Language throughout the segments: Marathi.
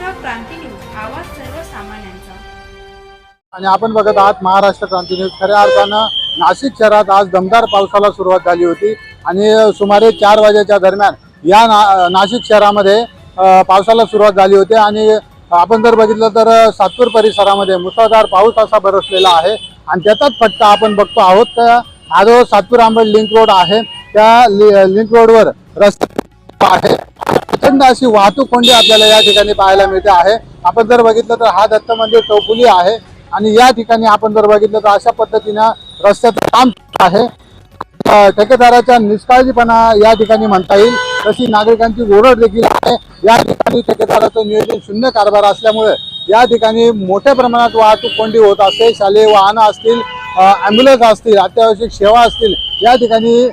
महाराष्ट्र क्रांती न्यूज, आवाज सर्वसामान्यांचा। आणि आपण बघत आहात महाराष्ट्र क्रांती न्यूज। खऱ्या अर्थानं नाशिक शहरात आज दमदार पावसाला सुरुवात झाली होती आणि सुमारे 4 वाजेच्या दरम्यान या नाशिक शहरामध्ये पावसाला सुरुवात झाली होती आणि आपण जर बघितलं तर सातपूर परिसरामध्ये मुसळधार पाऊस असा बरसलेला आहे आणि त्याचाच फटका आपण बघतो आहोत। तर हा जो सातपूर आंबड लिंक रोड आहे त्या लिंक रोडवर रस्ता आहे, प्रचंड अशी वाहतूक कोंडी आपल्याला या ठिकाणी पाहायला मिळते आहे। आपण जर बघितलं तर हा दत्त मंदिर चौफुली आहे आणि या ठिकाणी आपण जर बघितलं तर अशा पद्धतीनं रस्त्याचं काम आहे। ठेकेदाराचा निष्काळजीपणा या ठिकाणी म्हणता येईल, तशी नागरिकांची ओरड देखील आहे। या ठिकाणी ठेकेदाराचं नियोजन शून्य कारभार असल्यामुळे या ठिकाणी मोठ्या प्रमाणात वाहतूक कोंडी होत असते। शालेय वाहनं असतील, ॲम्ब्युलन्स असतील, अत्यावश्यक सेवा असतील, या ठिकाणी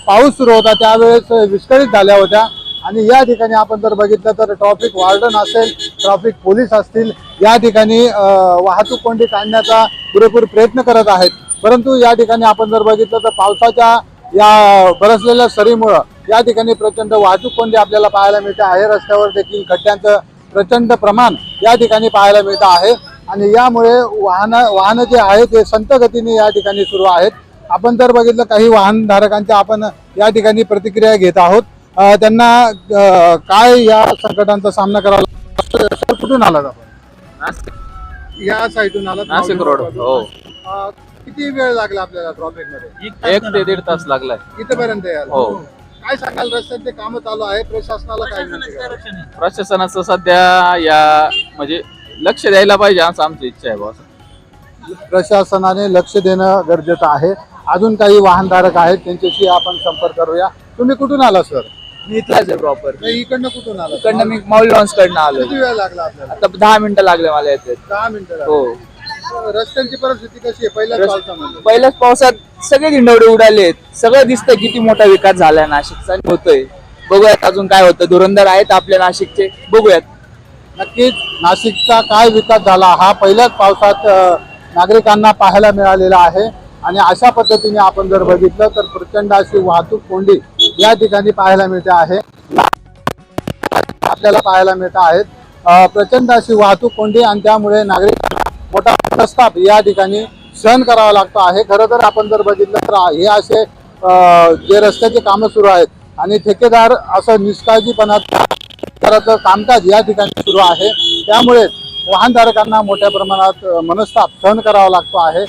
पाऊस सुरू होता त्यावेळेस विस्कळीत झाल्या होत्या आणि या ठिकाणी आपण जर बघितलं तर ट्रॅफिक वॉर्डन असेल, ट्रॅफिक पोलीस असतील, या ठिकाणी वाहतूक कोंडी काढण्याचा पुरेपूर प्रयत्न करत आहेत। परंतु या ठिकाणी आपण जर बघितलं तर पावसाच्या या बरसलेल्या सरीमुळे या ठिकाणी प्रचंड वाहतूक कोंडी आपल्याला पाहायला मिळते आहे। रस्त्यावर देखील खड्ड्यांचं प्रचंड प्रमाण या ठिकाणी पाहायला मिळतं आहे आणि यामुळे वाहनं जे आहेत ते संत गतीने या ठिकाणी सुरू आहेत। आपण जर बघितलं काही वाहनधारकांच्या आपण या ठिकाणी प्रतिक्रिया घेत आहोत। त्यांना काय या संकटांचा सामना करावा लागतो? कुठून आलात आपण? या साईडून आलात? नाशिक रोड। हो। किती वेळ लागला आपल्याला ट्रॅफिक मध्ये? 1 ते 1.5 तास लागलाय इथपर्यंत यायला। हो। काय सांगाल, रस्त्याचे काम चालू आहे, प्रशासनाला काय विनंती कराल? प्रशासनाचं सध्या या म्हणजे लक्ष द्यायला पाहिजे असं आमची इच्छा आहे बॉस। प्रशासनाने लक्ष देणं गरजेचं आहे। अजून काही वाहनधारक आहेत त्यांच्याशी आपण संपर्क करूया। तुम्ही कुठून आला सर? मी इथलाच आहे प्रॉपर। इकडनं कुठून आला? इकडनं मी मौली लॉन्स कडनं आलो। किती वेळ लागला आपल्याला? आता 10 मिनिटं लागले मला येते। 10 मिनिटं? हो। रस्त्यांची परिस्थिती कशी आहे पहिल्याच पावसामध्ये? पहिल्याच पावसात सगळे दिंडवडे उडालेत, सगळं दिसतंय किती मोठा विकास झालाय नाशिकचा होतोय। बघूयात अजून काय होतं, धुरंधर आहेत आपल्या नाशिकचे, बघूयात। नक्कीच नाशिकचा काय विकास झाला हा पहिल्याच पावसात नागरिकांना पाहायला मिळालेला आहे आणि अशा पद्धतीने आपण जर बघितलं तर प्रचंड अशी वाहतूक कोंडी या ठिकाणी पाहायला मिळते आहे, आपल्याला पाहायला मिळत आहेत। प्रचंड अशी वाहतूक कोंडी आणि त्यामुळे नागरिकांना मोठा प्रस्ताव या ठिकाणी सहन करावा लागतो आहे। खरं तर आपण जर बघितलं तर हे असे जे रस्त्याचे कामं सुरू आहेत आणि ठेकेदार असं निष्काळजीपणा करायचं कामकाज या ठिकाणी सुरू आहे, त्यामुळे वाहनधारकांना मोठ्या प्रमाणात मनस्ताप सहन करावा लागतो आहे।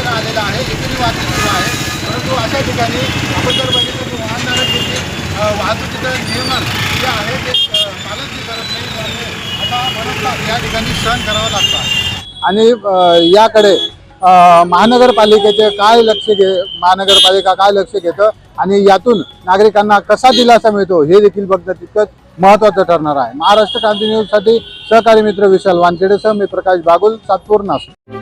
आलेला आहे एकेरी वाहतूक सुरू आहे, परंतु अशा ठिकाणी आपण जर बघितलं की वाहनधारक देखील वाहतुकीचं नियमन जे आहे ते पालन करत नाही, त्यामुळे आता मनस्ताप या ठिकाणी सहन करावा लागतो। आणि याकडे महानगरपालिका काय लक्ष घेतं आणि यातून नागरिकांना कसा दिलासा मिळतो हे देखील बघणं तितकंच महत्त्वाचं ठरणार आहे। महाराष्ट्र क्रांती न्यूजसाठी सहकारी मित्र विशाल वानखेडेसह मी प्रकाश बागुल, सातपूर, नाशिक।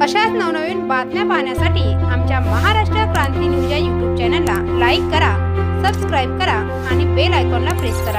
अशाच नवनवीन बातम्या पाहण्यासाठी आमच्या महाराष्ट्र क्रांती न्यूज या YouTube चॅनलला लाईक करा, सबस्क्राईब करा आणि बेल आयकॉनला प्रेस करा।